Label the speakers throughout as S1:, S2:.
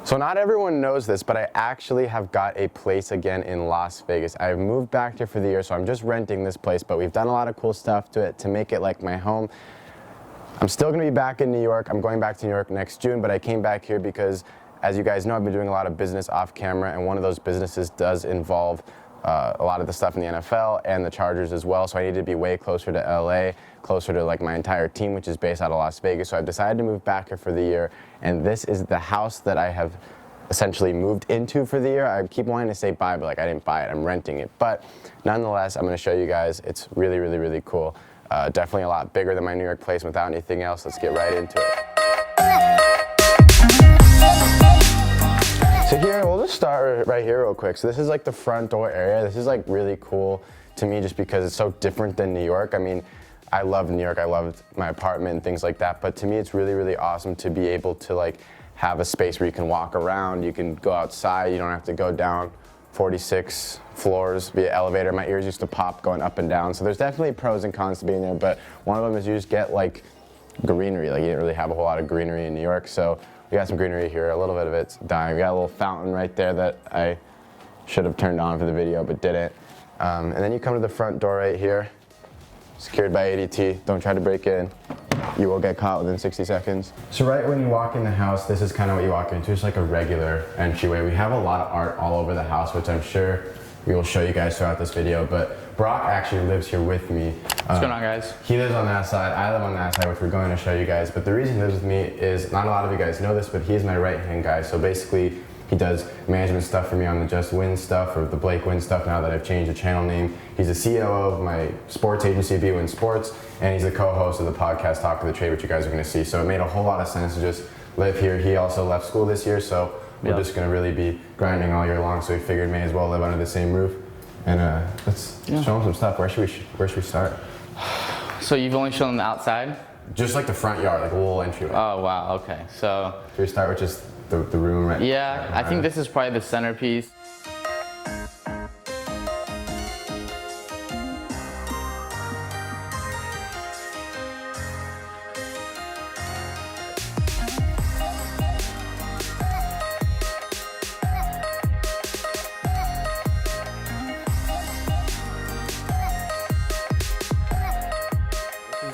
S1: So not everyone knows this, but I actually have got a place again in Las Vegas. I've moved back here for the year, so I'm just renting this place, but we've done a lot of cool stuff to it to make it like my home. I'm still gonna be back in New York. I'm going back to New York next June, but I came back here because, as you guys know, I've been doing a lot of business off camera, and one of those businesses does involve a lot of the stuff in the NFL and the Chargers as well, so I needed to be way closer to LA, closer to like my entire team, which is based out of Las Vegas. So I've decided to move back here for the year, and this is the house that I have essentially moved into for the year. I keep wanting to say buy, but like I didn't buy it, I'm renting it. But nonetheless, I'm gonna show you guys. It's really, really, really cool. Definitely a lot bigger than my New York place without anything else. Let's get right into it. So here, we'll just start right here real quick. So this is like the front door area. This is like really cool to me just because it's so different than New York. I mean, I love New York. I loved my apartment and things like that. But to me, it's really, really awesome to be able to like have a space where you can walk around, you can go outside, you don't have to go down 46 floors via elevator. My ears used to pop going up and down. So there's definitely pros and cons to being there, but one of them is you just get like greenery. Like you didn't really have a whole lot of greenery in New York. So we got some greenery here, a little bit of it's dying. We got a little fountain right there that I should have turned on for the video, but didn't. And then you come to the front door right here, secured by ADT. Don't try to break in. You will get caught within 60 seconds. So right when you walk in the house, this is kind of what you walk into. It's like a regular entryway. We have a lot of art all over the house, which I'm sure we will show you guys throughout this video, but Brock actually lives here with me.
S2: What's going on, guys?
S1: He lives on that side, I live on that side, which we're going to show you guys, but the reason he lives with me is, not a lot of you guys know this, but he's my right-hand guy. So basically, he does management stuff for me on the Wynn stuff, or the Wynn stuff now that I've changed the channel name. He's the CEO of my sports agency, Wynn Sports, and he's the co-host of the podcast Talk of the Trade, which you guys are gonna see. So it made a whole lot of sense to just live here. He also left school this year, so we're just gonna really be grinding all year long, so we figured may as well live under the same roof. And let's show him some stuff. Where should we start?
S2: So you've only shown them the outside?
S1: Just like the front yard, like a little entryway.
S2: Oh, wow, okay. So
S1: should we start with just the room right?
S2: Yeah, I think this is probably the centerpiece.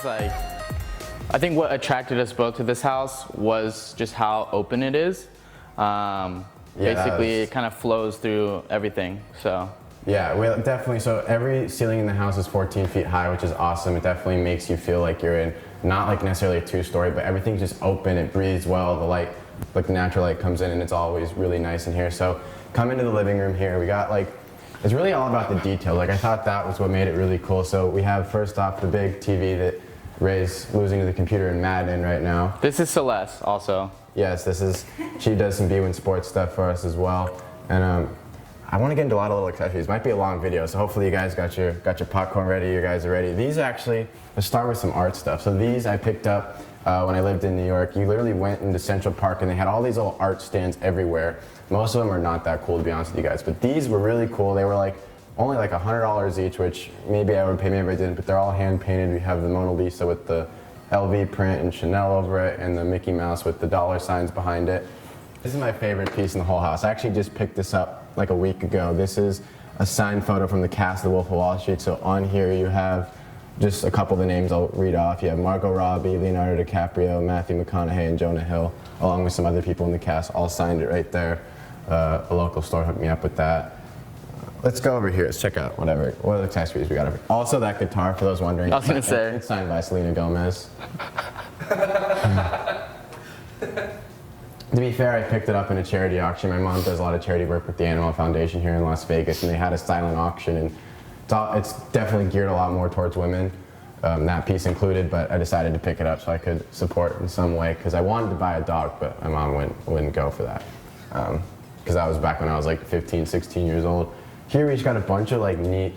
S2: Like, I think what attracted us both to this house was just how open it is. Basically, it kind of flows through everything. So
S1: yeah, well, definitely. So every ceiling in the house is 14 feet high, which is awesome. It definitely makes you feel like you're in not like necessarily a two-story, but everything's just open. It breathes well. The light, like the natural light, comes in, and it's always really nice in here. So come into the living room here. We got like, it's really all about the detail. Like I thought that was what made it really cool. So we have first off the big TV that Ray's losing to the computer in Madden right now.
S2: This is Celeste also.
S1: Yes, she does some Wynn Sports stuff for us as well. And I want to get into a lot of little accessories. Might be a long video, so hopefully you guys got your popcorn ready, you guys are ready. These actually, let's start with some art stuff. So these I picked up when I lived in New York. You literally went into Central Park and they had all these little art stands everywhere. Most of them are not that cool, to be honest with you guys, but these were really cool. They were like only like $100 each, which maybe I would pay, maybe I didn't, but they're all hand painted. We have the Mona Lisa with the LV print and Chanel over it, and the Mickey Mouse with the dollar signs behind it. This is my favorite piece in the whole house. I actually just picked this up like a week ago. This is a signed photo from the cast of The Wolf of Wall Street. So on here you have just a couple of the names I'll read off. You have Margot Robbie, Leonardo DiCaprio, Matthew McConaughey, and Jonah Hill, along with some other people in the cast, all signed it right there. A local store hooked me up with that. Let's go over here. Let's check out what other accessories we got over here. Also, that guitar, for those wondering.
S2: I was gonna say.
S1: It's signed by Selena Gomez. To be fair, I picked it up in a charity auction. My mom does a lot of charity work with the Animal Foundation here in Las Vegas, and they had a silent auction, and it's definitely geared a lot more towards women, that piece included, but I decided to pick it up so I could support in some way, because I wanted to buy a dog, but my mom wouldn't go for that, because that was back when I was like 15, 16 years old. Here we just got a bunch of like neat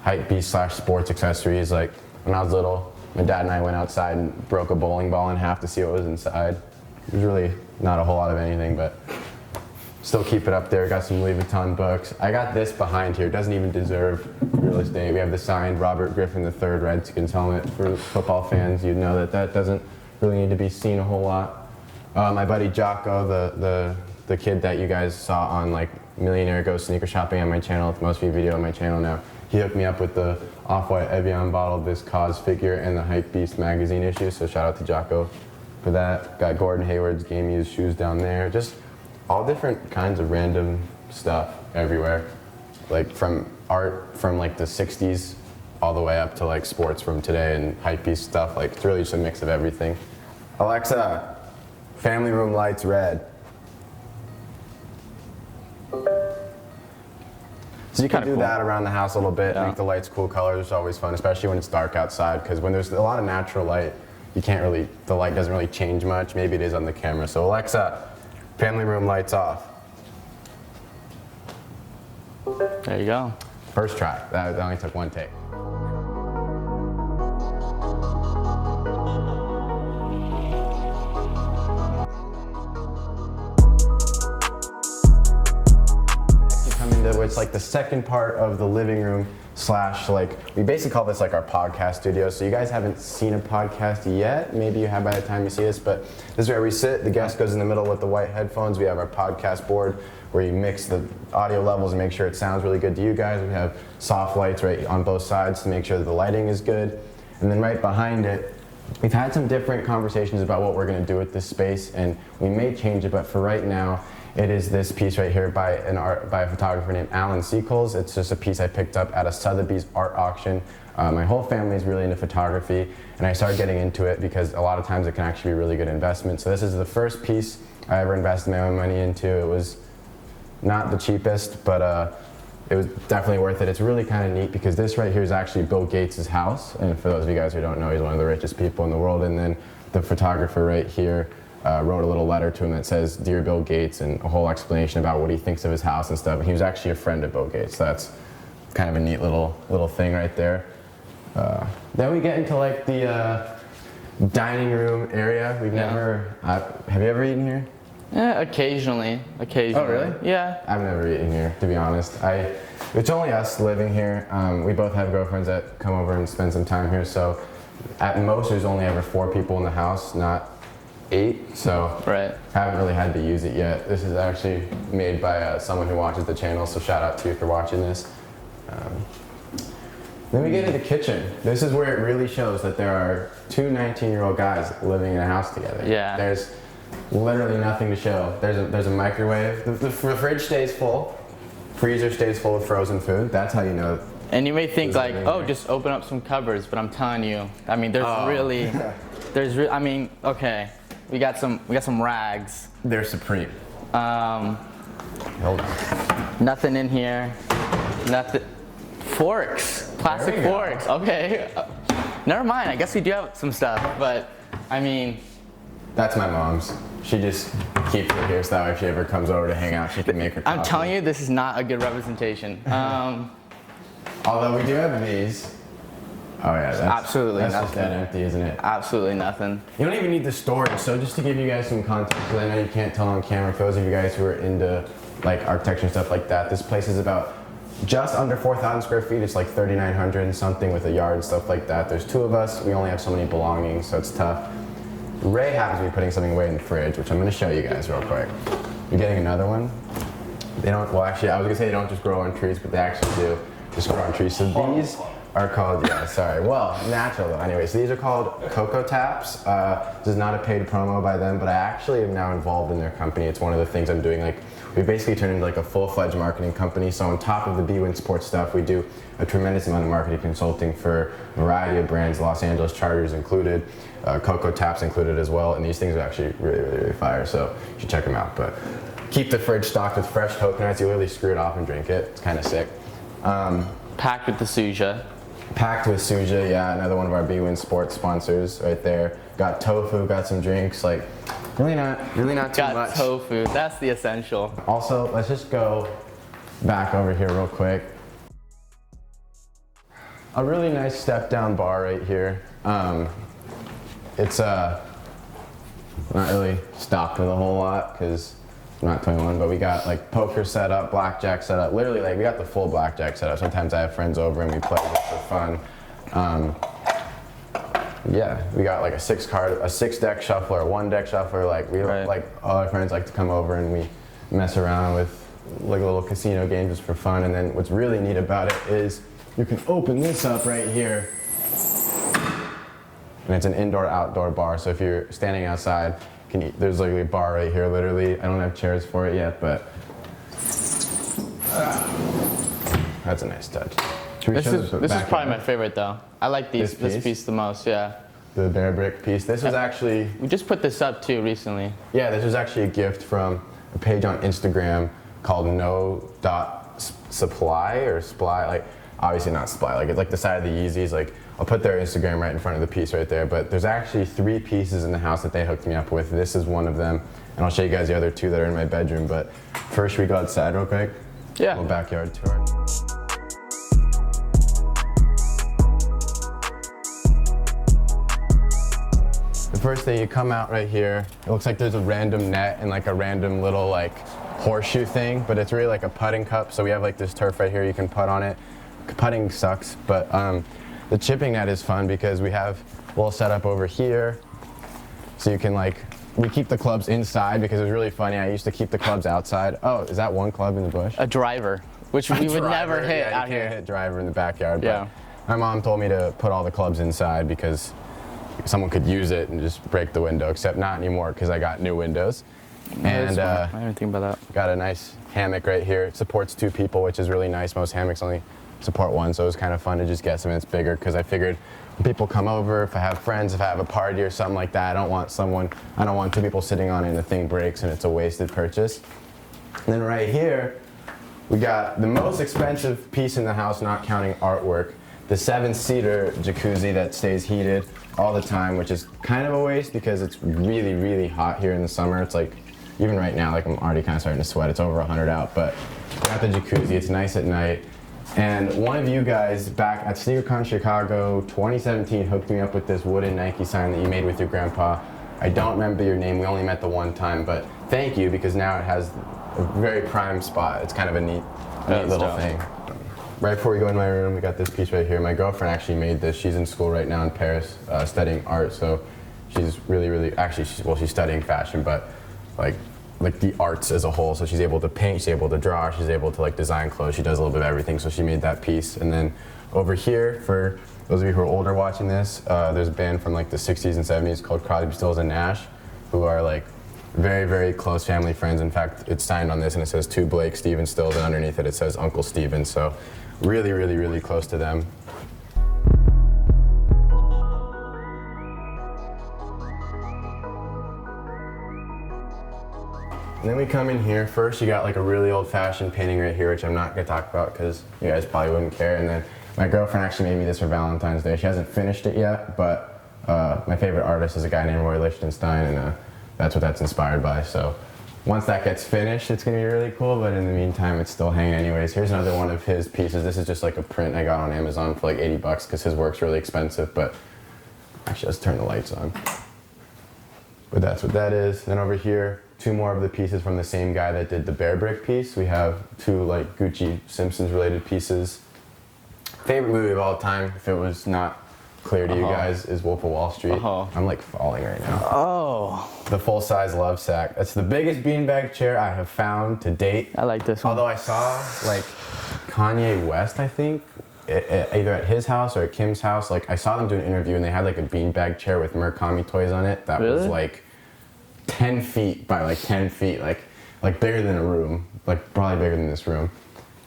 S1: Hypebeast / sports accessories. Like when I was little, my dad and I went outside and broke a bowling ball in half to see what was inside. It was really not a whole lot of anything, but still keep it up there. Got some Louis Vuitton books. I got this behind here. It doesn't even deserve real estate. We have the signed Robert Griffin III Redskins helmet. For football fans, you'd know that doesn't really need to be seen a whole lot. My buddy Jocko, the the kid that you guys saw on like Millionaire Goes Sneaker Shopping on my channel, the most viewed video on my channel now. He hooked me up with the Off-White Evian bottle, this Cause figure, and the Hypebeast magazine issue, so shout out to Jocko for that. Got Gordon Hayward's game used shoes down there. Just all different kinds of random stuff everywhere. Like from art from like the 60s all the way up to like sports from today and Hypebeast stuff. Like it's really just a mix of everything. Alexa, family room lights red. So you can do that around the house a little bit, make the lights cool colors, which is always fun, especially when it's dark outside, because when there's a lot of natural light, you can't really, the light doesn't really change much. Maybe it is on the camera. So Alexa, family room lights off.
S2: There you go.
S1: First try, that only took one take. It's like the second part of the living room slash, like, we basically call this like our podcast studio. So you guys haven't seen a podcast yet. Maybe you have by the time you see this, but this is where we sit. The guest goes in the middle with the white headphones. We have our podcast board where you mix the audio levels and make sure it sounds really good to you guys. We have soft lights right on both sides to make sure that the lighting is good. And then right behind it, we've had some different conversations about what we're gonna do with this space, and we may change it, but for right now, it is this piece right here by a photographer named Alan Seacles. It's just a piece I picked up at a Sotheby's art auction. My whole family is really into photography, and I started getting into it because a lot of times it can actually be a really good investment. So this is the first piece I ever invested my own money into. It was not the cheapest, but it was definitely worth it. It's really kind of neat because this right here is actually Bill Gates' house. And for those of you guys who don't know, he's one of the richest people in the world. And then the photographer right here wrote a little letter to him that says, "Dear Bill Gates," and a whole explanation about what he thinks of his house and stuff. And he was actually a friend of Bill Gates. So that's kind of a neat little thing right there. Then we get into like the dining room area. We've never, have you ever eaten here?
S2: Yeah, occasionally.
S1: Oh, really?
S2: Yeah.
S1: I've never eaten here, to be honest. It's only us living here. We both have girlfriends that come over and spend some time here. So at most, there's only ever 4 people in the house, not 8. So haven't really had to use it yet. This is actually made by someone who watches the channel. So shout out to you for watching this. Then we get into the kitchen. This is where it really shows that there are 2 19-year-old guys living in a house together.
S2: Yeah.
S1: There's literally nothing to show. There's a microwave. The fridge stays full. Freezer stays full of frozen food. That's how you know. And
S2: you may think like, oh, just open up some cupboards, but I'm telling you, I mean, I mean, okay, we got some rags.
S1: They're supreme.
S2: Hold on. Nothing in here. Nothing. Forks. Plastic forks. Okay. Never mind. I guess we do have some stuff, but I mean.
S1: That's my mom's. She just keeps it here so that way if she ever comes over to hang out, she can make her coffee.
S2: I'm telling you, this is not a good representation.
S1: Although we do have these. Oh yeah, that's
S2: nothing.
S1: Just dead empty, isn't it?
S2: Absolutely nothing.
S1: You don't even need the storage. So just to give you guys some context, because I know you can't tell on camera, for those of you guys who are into like architecture and stuff like that, this place is about just under 4,000 square feet. It's like 3,900 and something with a yard and stuff like that. There's 2 of us. We only have so many belongings, so it's tough. Ray happens to be putting something away in the fridge, which I'm going to show you guys real quick. You're getting another one. They don't, well actually, I was going to say they don't just grow on trees, but they actually do just grow on trees. So these are called, natural though. Anyway, so these are called Cocoa Taps. This is not a paid promo by them, but I actually am now involved in their company. It's one of the things I'm doing. Like, we basically turned into like a full-fledged marketing company. So on top of the Wynn sports stuff, we do a tremendous amount of marketing consulting for a variety of brands, Los Angeles Chargers included, Cocoa Taps included as well. And these things are actually really, really, really fire. So you should check them out. But keep the fridge stocked with fresh coconuts. You literally screw it off and drink it. It's kind of sick.
S2: Packed with the suja.
S1: Packed with suja, yeah. Another one of our Wynn sports sponsors right there. Got tofu, got some drinks. Like, really not too much.
S2: Got tofu, that's the essential.
S1: Also, let's just go back over here real quick. A really nice step down bar right here. It's not really stocked with a whole lot because I'm not 21, but we got like poker set up, blackjack set up. Literally, like, we got the full blackjack set up. Sometimes I have friends over and we play just for fun. Yeah, we got like a 6 deck shuffler, a 1 deck shuffler. Like, we like all our friends like to come over and we mess around with like a little casino game just for fun. And then what's really neat about it is you can open this up right here. And it's an indoor-outdoor bar, so if you're standing outside, there's like a bar right here, literally. I don't have chairs for it yet, but that's a nice touch.
S2: This is probably my favorite though. I like this piece the most, yeah.
S1: The bare brick piece. This was actually...
S2: We just put this up too recently.
S1: Yeah, this was actually a gift from a page on Instagram called no.supply or sply, like obviously not sply, like it's like the side of the Yeezys, like I'll put their Instagram right in front of the piece right there, but there's actually 3 pieces in the house that they hooked me up with. This is one of them, and I'll show you guys the other 2 that are in my bedroom, but first we go outside real quick.
S2: Yeah.
S1: Little backyard tour. The first thing, you come out right here, it looks like there's a random net and like a random little like horseshoe thing, but it's really like a putting cup, so we have like this turf right here, you can putt on it. Putting sucks, but the chipping net is fun because we have a little setup over here, so you can like, we keep the clubs inside because it was really funny. I used to keep the clubs outside. Oh, is that one club in the bush?
S2: A driver, which we would never hit out here.
S1: You can't hit driver in the backyard, but
S2: yeah.
S1: My mom told me to put all the clubs inside because someone could use it and just break the window, except not anymore because I got new windows. And
S2: I didn't think about that.
S1: Got a nice hammock right here. It supports 2 people, which is really nice. Most hammocks only support 1, so it was kind of fun to just get something that's bigger because I figured when people come over, if I have friends, if I have a party or something like that, I don't want 2 people sitting on it and the thing breaks and it's a wasted purchase. And then right here, we got the most expensive piece in the house, not counting artwork, the 7-seater jacuzzi that stays heated all the time, which is kind of a waste because it's really, really hot here in the summer. It's like, even right now, like I'm already kind of starting to sweat. It's over 100 out, but got the jacuzzi. It's nice at night. And one of you guys back at SneakerCon Chicago 2017 hooked me up with this wooden Nike sign that you made with your grandpa. I don't remember your name. We only met the one time, but thank you because now it has a very prime spot. It's kind of a neat little thing. Right before we go in my room, we got this piece right here. My girlfriend actually made this. She's in school right now in Paris studying art, so she's really, actually, she's studying fashion, but like the arts as a whole. So she's able to paint, she's able to draw, she's able to like design clothes. She does a little bit of everything. So she made that piece. And then over here, for those of you who are older watching this, there's a band from like the 60s and 70s called Crosby, Stills and Nash, who are like very, very close family friends. In fact, it's signed on this and it says to Blake, Stephen Stills, and underneath it, it says Uncle Steven. So really close to them. And then we come in here. First, you got like a really old-fashioned painting right here, which I'm not gonna talk about because you guys probably wouldn't care. And then my girlfriend actually made me this for Valentine's Day. She hasn't finished it yet, but my favorite artist is a guy named Roy Lichtenstein, and that's what that's inspired by. So once that gets finished, it's gonna be really cool, but in the meantime, it's still hanging anyways. Here's another one of his pieces. This is just like a print I got on Amazon for like 80 bucks because his work's really expensive, but actually, let's turn the lights on. But that's what that is. Then over here, 2 more of the pieces from the same guy that did the bear brick piece. We have 2 like Gucci Simpsons related pieces. Favorite movie of all time, if it was not clear to you guys, is Wolf of Wall Street. I'm like falling right now.
S2: Oh.
S1: The full-size love sack. That's the biggest beanbag chair I have found to date.
S2: I like this one.
S1: Although I saw like Kanye West, I think, either at his house or at Kim's house. Like I saw them do an interview and they had like a beanbag chair with Murakami toys on it. That was like 10 feet by like 10 feet, like bigger than a room, like probably bigger than this room.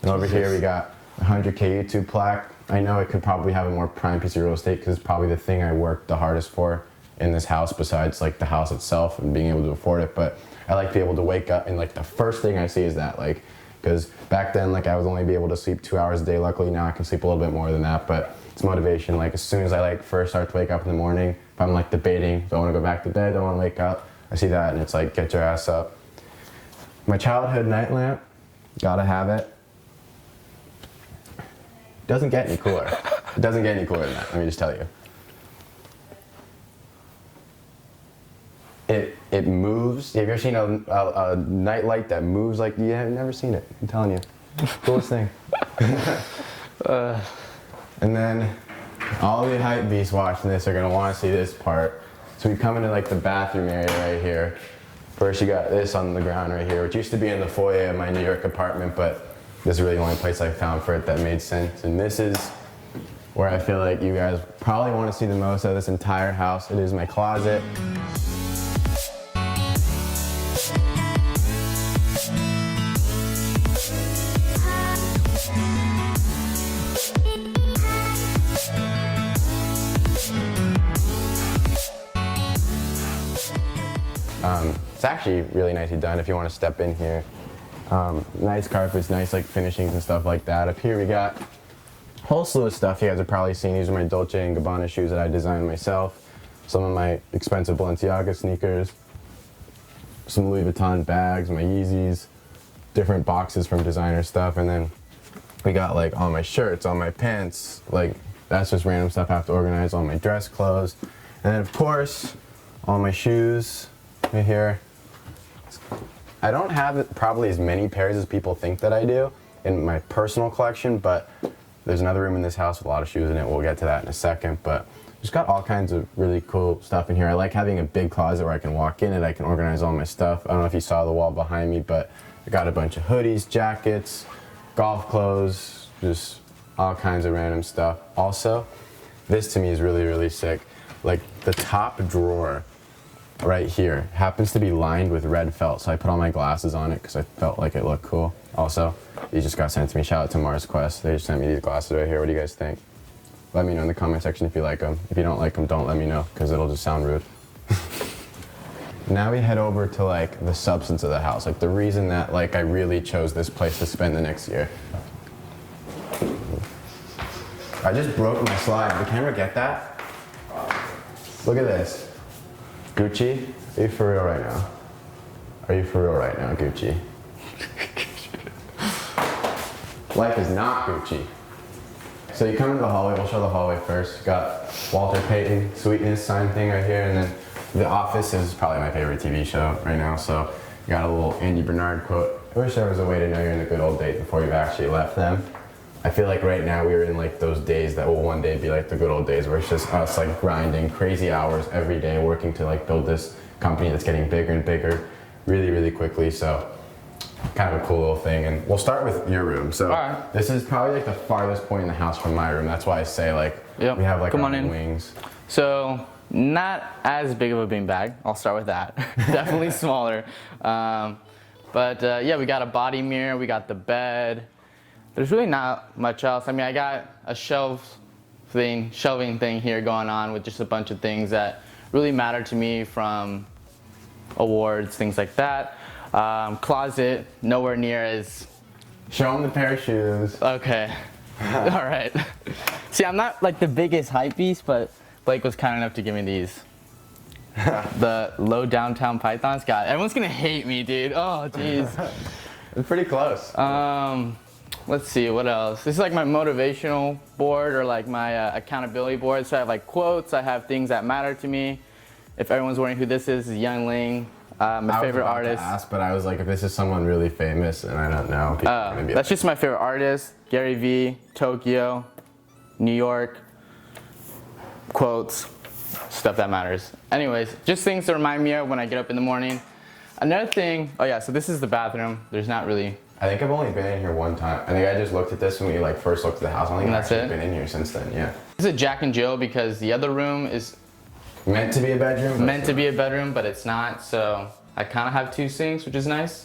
S1: And over here we got a 100K YouTube plaque. I know it could probably have a more prime piece of real estate because it's probably the thing I worked the hardest for in this house besides like the house itself and being able to afford it. But I like to be able to wake up and like the first thing I see is that, like, because back then like I was only be able to sleep 2 hours a day. Luckily now I can sleep a little bit more than that, but it's motivation. Like as soon as I like first start to wake up in the morning, if I'm like debating, do I want to go back to bed, do I want to wake up, I see that and it's like, get your ass up. My childhood night lamp, gotta have it. Doesn't get any cooler. It doesn't get any cooler than that, let me just tell you. It moves. Have you ever seen a night light that moves like, you have never seen it, I'm telling you. Coolest thing. And then all the hype beasts watching this are gonna wanna see this part. So we come into like the bathroom area right here. First, you got this on the ground right here, which used to be in the foyer of my New York apartment, but this is really the only place I found for it that made sense. And this is where I feel like you guys probably want to see the most of this entire house. It is my closet. It's actually really nicely done if you want to step in here. Nice carpets, nice like finishings and stuff like that. Up here we got a whole slew of stuff you guys have probably seen. These are my Dolce & Gabbana shoes that I designed myself. Some of my expensive Balenciaga sneakers. Some Louis Vuitton bags, my Yeezys. Different boxes from designer stuff. And then we got like all my shirts, all my pants. Like that's just random stuff I have to organize. All my dress clothes. And then of course, all my shoes right here. I don't have probably as many pairs as people think that I do in my personal collection, but there's another room in this house with a lot of shoes in it. We'll get to that in a second, but just got all kinds of really cool stuff in here. I like having a big closet where I can walk in it. I can organize all my stuff. I don't know if you saw the wall behind me, but I got a bunch of hoodies, jackets, golf clothes, just all kinds of random stuff. Also, this to me is really, really sick. Like the top drawer right here happens to be lined with red felt, so I put all my glasses on it because I felt like it looked cool. Also, these just got sent to me. Shout out to Mars Quest. They just sent me these glasses right here. What do you guys think? Let me know in the comment section if you like them. If you don't like them, don't let me know because it'll just sound rude. Now we head over to like the substance of the house, like the reason that like I really chose this place to spend the next year. I just broke my slide. Did the camera get that? Look at this. Gucci, are you for real right now? Are you for real right now, Gucci? Life is not Gucci. So you come into the hallway, we'll show the hallway first. Got Walter Payton, Sweetness sign thing right here, and then The Office is probably my favorite TV show right now, so you got a little Andy Bernard quote. I wish there was a way to know you're in a good old date before you've actually left them. I feel like right now we're in like those days that will one day be like the good old days where it's just us like grinding crazy hours every day working to like build this company that's getting bigger and bigger really, really quickly. So kind of a cool little thing. And we'll start with your room. So This is probably like the farthest point in the house from my room. That's why I say like we have like our own wings.
S2: So not as big of a beanbag. I'll start with that. Definitely smaller. Yeah, we got a body mirror. We got the bed. There's really not much else. I mean, I got a shelving thing here going on with just a bunch of things that really matter to me, from awards, things like that. Closet, nowhere near as...
S1: Show them the pair of shoes.
S2: Okay. All right. See, I'm not like the biggest Hypebeast, but Blake was kind enough to give me these. The low downtown pythons. God, everyone's gonna hate me, dude. Oh, jeez.
S1: It's pretty close.
S2: Let's see, what else? This is like my motivational board, or like my accountability board. So I have like quotes, I have things that matter to me. If everyone's wondering who this is Young Ling, my favorite artist.
S1: I was about to ask, but I was like, if this is someone really famous, and I don't know.
S2: That's just my favorite artist. Gary V, Tokyo, New York, quotes, stuff that matters. Anyways, just things to remind me of when I get up in the morning. Another thing, oh yeah, so this is the bathroom. There's not really...
S1: I think I've only been in here one time. I think I just looked at this when we like first looked at the house. I don't think I've actually been in here since then, yeah.
S2: This is a Jack and Jill because the other room is...
S1: meant to be a bedroom?
S2: Meant to be a bedroom, but it's not, so I kind of have two sinks, which is nice.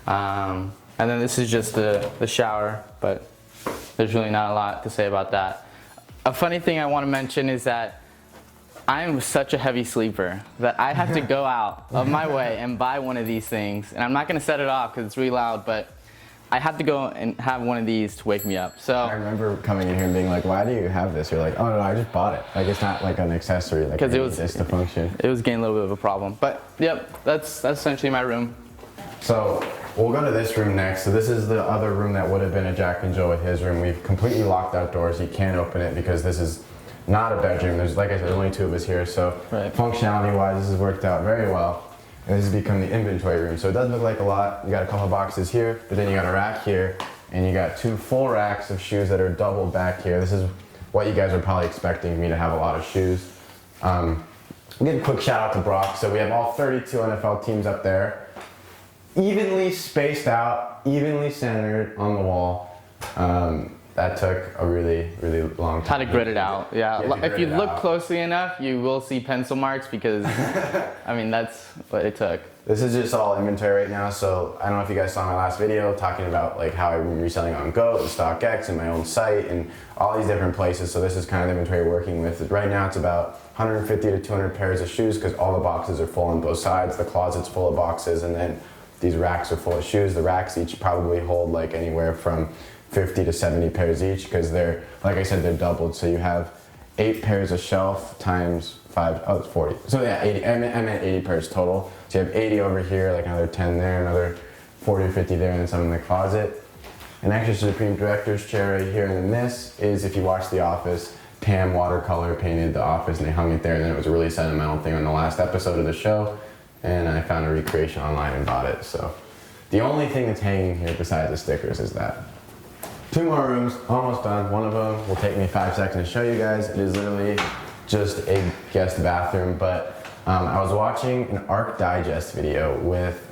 S2: And then this is just the shower, but there's really not a lot to say about that. A funny thing I want to mention is that I am such a heavy sleeper that I have to go out of my way and buy one of these things. And I'm not going to set it off because it's really loud, but I have to go and have one of these to wake me up. So
S1: I remember coming in here and being like, why do you have this? You're like, oh no, I just bought it. Like it's not like an accessory. Like it was just to function.
S2: It was getting a little bit of a problem. But yep, that's essentially my room.
S1: So we'll go to this room next. So this is the other room that would have been a Jack and Jill with his room. We've completely locked out doors. You can't open it because this is not a bedroom. There's, like I said, only two of us here. So functionality wise, this has worked out very well. And this has become the inventory room. So it doesn't look like a lot. You got a couple of boxes here, but then you got a rack here, and you got two full racks of shoes that are doubled back here. This is what you guys are probably expecting me to have, a lot of shoes. I'll give a quick shout out to Brock. So we have all 32 NFL teams up there, evenly spaced out, evenly centered on the wall. That took a really, really long time.
S2: How to grid it out, yeah. If you look closely enough, you will see pencil marks because, I mean, that's what it took.
S1: This is just all inventory right now, so I don't know if you guys saw my last video talking about like how I'm reselling on GOAT and StockX and my own site and all these different places. So this is kind of the inventory we're working with. Right now it's about 150 to 200 pairs of shoes because all the boxes are full on both sides. The closet's full of boxes, and then these racks are full of shoes. The racks each probably hold like anywhere from 50 to 70 pairs each because they're, like I said, they're doubled. So you have 8 pairs of shelf times 5, oh, it's 40. So yeah, 80, I meant 80 pairs total. So you have 80 over here, like another 10 there, another 40 or 50 there, and then some in the closet. An extra Supreme Director's chair right here, and then this is, if you watch The Office, Pam watercolor painted The Office and they hung it there, and then it was a really sentimental thing on the last episode of the show, and I found a recreation online and bought it. So the only thing that's hanging here besides the stickers is that. 2 more rooms, almost done. One of them will take me 5 seconds to show you guys. It is literally just a guest bathroom, but I was watching an Arc Digest video with,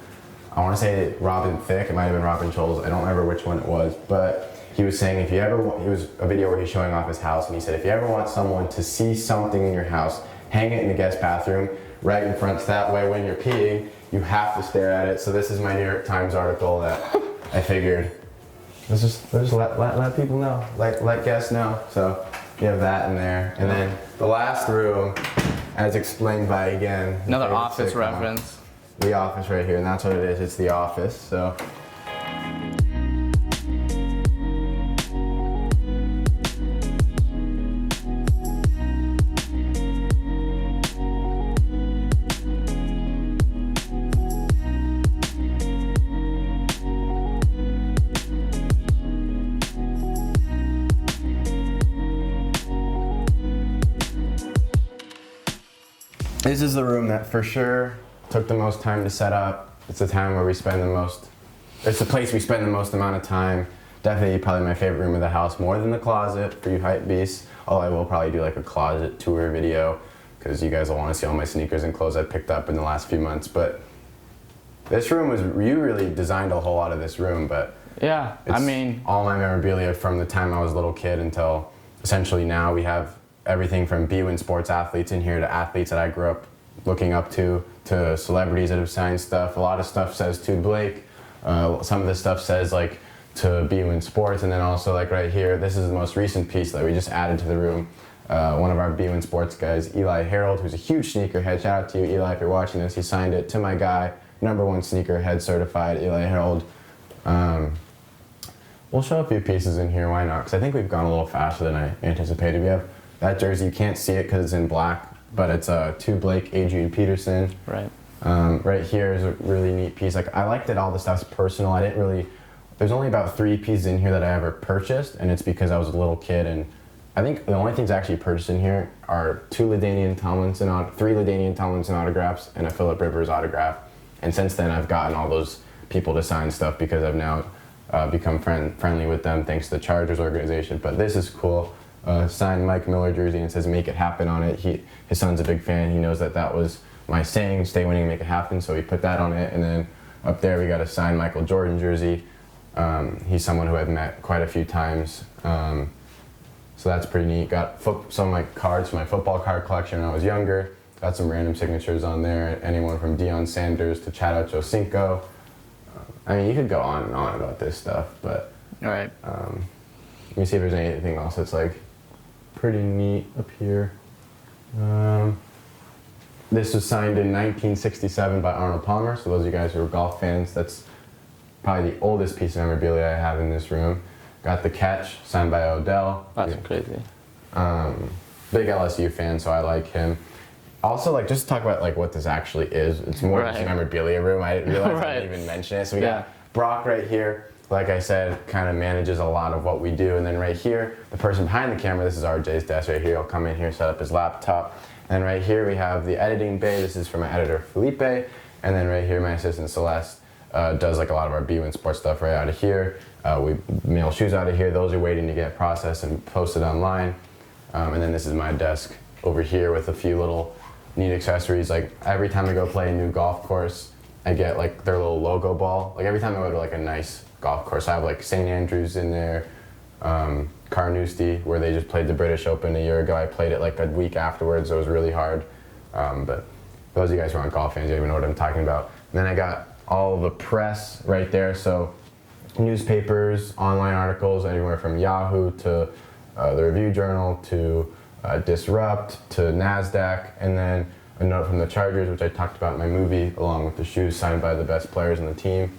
S1: I want to say Robin Thicke, it might have been Robin Scholes, I don't remember which one it was, but he was saying if you ever, it was a video where he's showing off his house, and he said if you ever want someone to see something in your house, hang it in the guest bathroom right in front, so that way when you're peeing, you have to stare at it. So this is my New York Times article that I figured, let's just let people know, let guests know. So you have that in there. And then the last room, as explained by, again,
S2: another Office reference.
S1: The Office right here, and that's what it is, it's The Office. So this is the room that for sure took the most time to set up. It's the time where we spend the most, it's the place we spend the most amount of time. Definitely probably my favorite room of the house, more than the closet for you hype beasts. Although I will probably do like a closet tour video because you guys will want to see all my sneakers and clothes I picked up in the last few months. But this room was, you really designed a whole lot of this room, but
S2: yeah, I mean,
S1: all my memorabilia from the time I was a little kid until essentially now. We have everything from Wynn sports athletes in here to athletes that I grew up looking up to celebrities that have signed stuff. A lot of stuff says to Blake. Some of the stuff says like to Wynn Sports, and then also like right here, this is the most recent piece that we just added to the room. One of our Wynn Sports guys, Eli Harold, who's a huge sneakerhead. Shout out to you, Eli, if you're watching this. He signed it to my guy, #1 sneakerhead certified, Eli Harold. We'll show a few pieces in here, why not? Because I think we've gone a little faster than I anticipated. We have that jersey, you can't see it because it's in black, but it's to Blake, Adrian Peterson.
S2: Right.
S1: Right here is a really neat piece. Like, I liked that all the stuff's personal. I didn't really, there's only about 3 pieces in here that I ever purchased, and it's because I was a little kid, and I think the only things I actually purchased in here are 3 LaDainian Tomlinson autographs and a Phillip Rivers autograph. And since then I've gotten all those people to sign stuff because I've now become friendly with them thanks to the Chargers organization. But this is cool. Signed Mike Miller jersey, and it says "Make It Happen" on it. His son's a big fan. He knows that was my saying, "Stay winning, make it happen." So he put that on it. And then up there we got a signed Michael Jordan jersey. He's someone who I've met quite a few times. So that's pretty neat. Got some of my cards from my football card collection when I was younger. Got some random signatures on there. Anyone from Deion Sanders to Chad Ochocinco. I mean, you could go on and on about this stuff, but
S2: All right.
S1: Let me see if there's anything else that's like pretty neat up here. This was signed in 1967 by Arnold Palmer. So those of you guys who are golf fans, that's probably the oldest piece of memorabilia I have in this room. Got the catch signed by Odell.
S2: That's crazy.
S1: Big LSU fan, so I like him. Also, like, just to talk about like what this actually is. It's more just a memorabilia room. I didn't realize I didn't even mention it. So we got Brock right here. Like I said, kind of manages a lot of what we do. And then right here, the person behind the camera, this is RJ's desk right here. He'll come in here, set up his laptop. And right here we have the editing bay. This is for my editor, Felipe. And then right here, my assistant, Celeste, does like a lot of our Wynn sports stuff right out of here. We mail shoes out of here. Those are waiting to get processed and posted online. And then this is my desk over here with a few little neat accessories. Like every time I go play a new golf course, I get like their little logo ball. Like every time I go to like a nice golf course, I have like St. Andrews in there, Carnoustie, where they just played the British Open a year ago. I played it like a week afterwards. It was really hard. But for those of you guys who aren't golf fans, you don't even know what I'm talking about. And then I got all the press right there. So newspapers, online articles, anywhere from Yahoo to the Review Journal to Disrupt to NASDAQ, and then a note from the Chargers, which I talked about in my movie, along with the shoes signed by the best players on the team.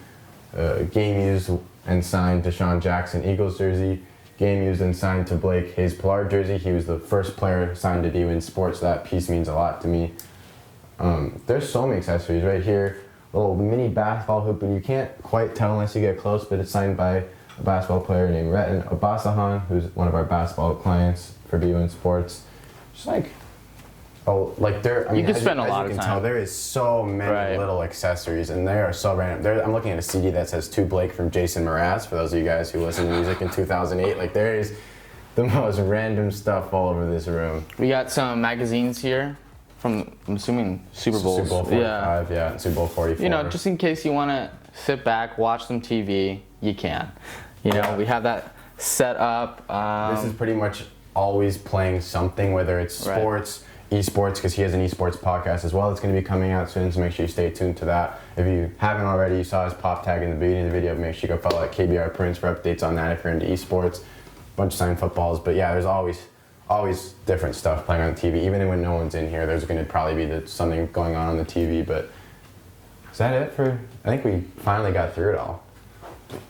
S1: Game used and signed Deshaun Jackson Eagles jersey. Game used and signed to Blake Hayes Pilar jersey. He was the first player signed to Wynn Sports. That piece means a lot to me. There's so many accessories right here. A little mini basketball hoop, and you can't quite tell unless you get close, but it's signed by a basketball player named Retin Obasahan, who's one of our basketball clients for Wynn Sports. Just like, oh, like there. I mean,
S2: you can spend a
S1: as
S2: lot
S1: you
S2: of
S1: can
S2: time.
S1: tell, there is so many little accessories, and they are so random. I'm looking at a CD that says "To Blake" from Jason Mraz. For those of you guys who listen to music in 2008, like there is the most random stuff all over this room.
S2: We got some magazines here from, I'm assuming, Super Bowls.
S1: Super Bowl 45, yeah, Super Bowl 44.
S2: You know, just in case you want to sit back, watch some TV, you can. You know, we have that set up.
S1: This is pretty much always playing something, whether it's sports, esports, because he has an esports podcast as well. It's going to be coming out soon, so make sure you stay tuned to that. If you haven't already, you saw his pop tag in the beginning of the video, make sure you go follow at KBR Prince for updates on that if you're into esports. Bunch of signed footballs, but yeah, there's always different stuff playing on the TV. Even when no one's in here, there's going to probably be something going on the TV, but is that it for, I think we finally got through it all.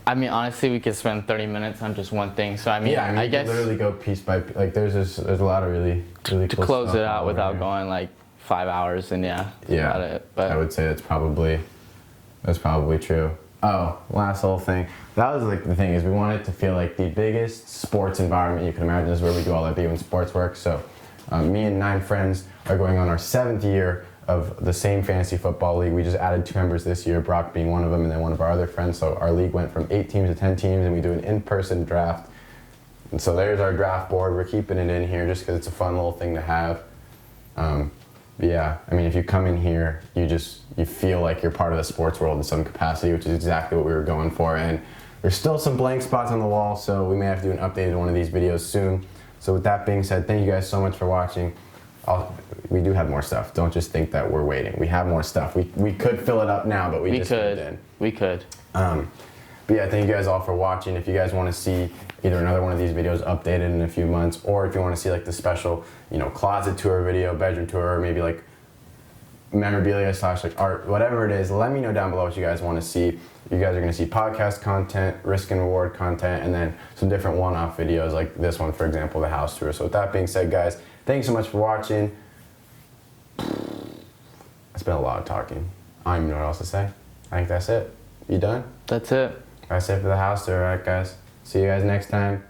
S2: I mean, honestly, we could spend 30 minutes on just one thing. So I mean,
S1: yeah, I guess you literally go piece by piece. Like there's a lot of really
S2: to
S1: cool
S2: close
S1: stuff
S2: it out without
S1: here.
S2: going like 5 hours, and that's about it. But
S1: I would say that's probably true. Oh, last little thing. That was like the thing is we wanted to feel like the biggest sports environment you can imagine. This is where we do all that Wynn sports work. So me and 9 friends are going on our 7th year of the same fantasy football league. We just added 2 members this year, Brock being one of them, and then one of our other friends. So our league went from 8 teams to 10 teams, and we do an in-person draft. And so there's our draft board. We're keeping it in here just because it's a fun little thing to have. But yeah, I mean, if you come in here, you feel like you're part of the sports world in some capacity, which is exactly what we were going for. And there's still some blank spots on the wall, so we may have to do an updated one of these videos soon. So with that being said, thank you guys so much for watching. We do have more stuff. Don't just think that we're waiting. We have more stuff. We could fill it up now, but we just didn't.
S2: We could.
S1: But yeah, thank you guys all for watching. If you guys want to see either another one of these videos updated in a few months, or if you want to see like the special, closet tour video, bedroom tour, or maybe like memorabilia / like art, whatever it is, let me know down below what you guys want to see. You guys are going to see podcast content, risk and reward content, and then some different one-off videos like this one, for example, the house tour. So with that being said, guys, thanks so much for watching. It's been a lot of talking. I don't even know what else to say. I think that's it. You done?
S2: That's it.
S1: That's it for the house tour. Alright guys, see you guys next time.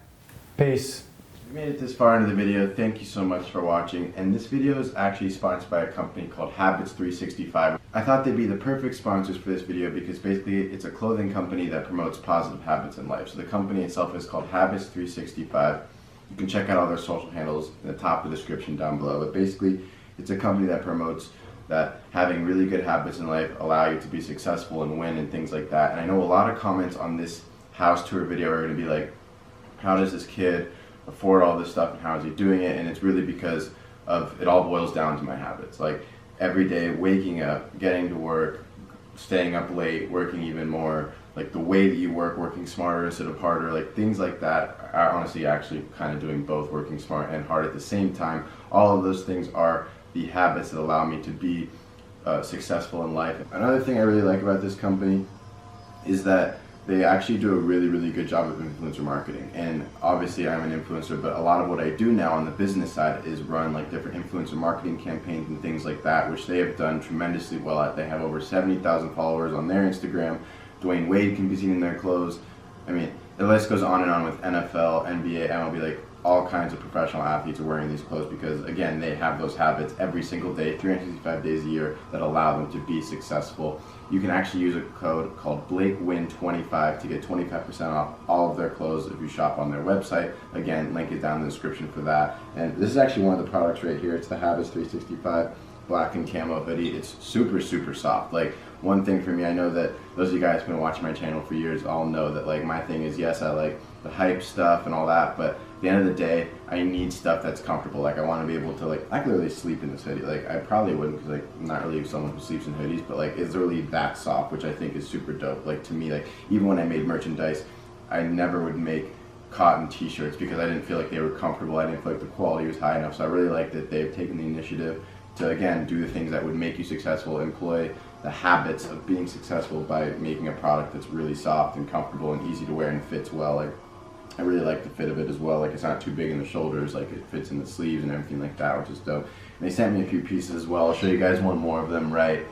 S1: Peace. If you made it this far into the video, thank you so much for watching. And this video is actually sponsored by a company called Habits 365. I thought they'd be the perfect sponsors for this video because basically it's a clothing company that promotes positive habits in life. So the company itself is called Habits 365. You can check out all their social handles in the top of the description down below. But basically, it's a company that promotes that having really good habits in life allow you to be successful and win and things like that. And I know a lot of comments on this house tour video are going to be like, how does this kid afford all this stuff and how is he doing it? And it's really because of, it all boils down to my habits. Like every day, waking up, getting to work, staying up late, working even more, like the way that you work, working smarter instead of harder, like things like that. I honestly actually kind of doing both, working smart and hard at the same time. All of those things are the habits that allow me to be successful in life. Another thing I really like about this company is that they actually do a really, really good job of influencer marketing. And obviously I'm an influencer, but a lot of what I do now on the business side is run like different influencer marketing campaigns and things like that, which they have done tremendously well at. They have over 70,000 followers on their Instagram. Dwayne Wade can be seen in their clothes. I mean, the list goes on and on with NFL, NBA, MLB, like all kinds of professional athletes are wearing these clothes because, again, they have those habits every single day, 365 days a year, that allow them to be successful. You can actually use a code called BlakeWin25 to get 25% off all of their clothes if you shop on their website. Again, link is down in the description for that. And this is actually one of the products right here. It's the Habits 365. black and camo hoodie. It's super, super soft. Like, one thing for me, I know that those of you guys who've been watching my channel for years all know that, like, my thing is, yes, I like the hype stuff and all that, but at the end of the day, I need stuff that's comfortable. Like, I want to be able to, like, I could literally sleep in this hoodie. Like, I probably wouldn't, because, like, I'm not really someone who sleeps in hoodies, but, like, it's really that soft, which I think is super dope. Like, to me, like, even when I made merchandise, I never would make cotton t-shirts because I didn't feel like they were comfortable. I didn't feel like the quality was high enough. So I really like that they've taken the initiative to, again, do the things that would make you successful, employ the habits of being successful by making a product that's really soft and comfortable and easy to wear and fits well. Like, I really like the fit of it as well. Like, it's not too big in the shoulders, like it fits in the sleeves and everything like that, which is dope. And they sent me a few pieces as well. I'll show you guys one more of them, right?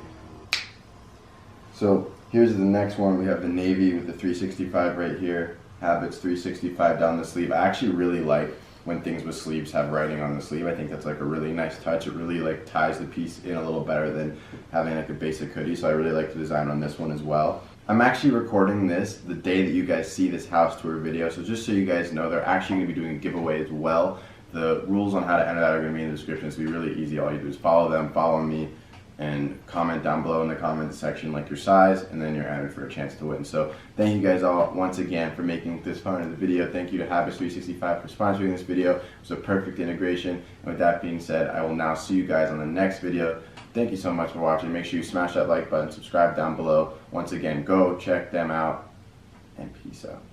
S1: So here's the next one. We have the navy with the 365 right here. Habits 365 down the sleeve. I actually really like when things with sleeves have writing on the sleeve. I think that's like a really nice touch. It really like ties the piece in a little better than having like a basic hoodie. So I really like the design on this one as well. I'm actually recording this the day that you guys see this house tour video. So just so you guys know, they're actually going to be doing a giveaway as well. The rules on how to enter that are going to be in the description. It's going to be really easy. All you do is follow them, follow me, and comment down below in the comment section like your size, and then you're entered for a chance to win. So thank you guys all once again for making this part of the video. Thank you to Hypebeast 365 for sponsoring this video. It was a perfect integration. And with that being said, I will now see you guys on the next video. Thank you so much for watching. Make sure you smash that like button, subscribe down below. Once again, go check them out, and peace out.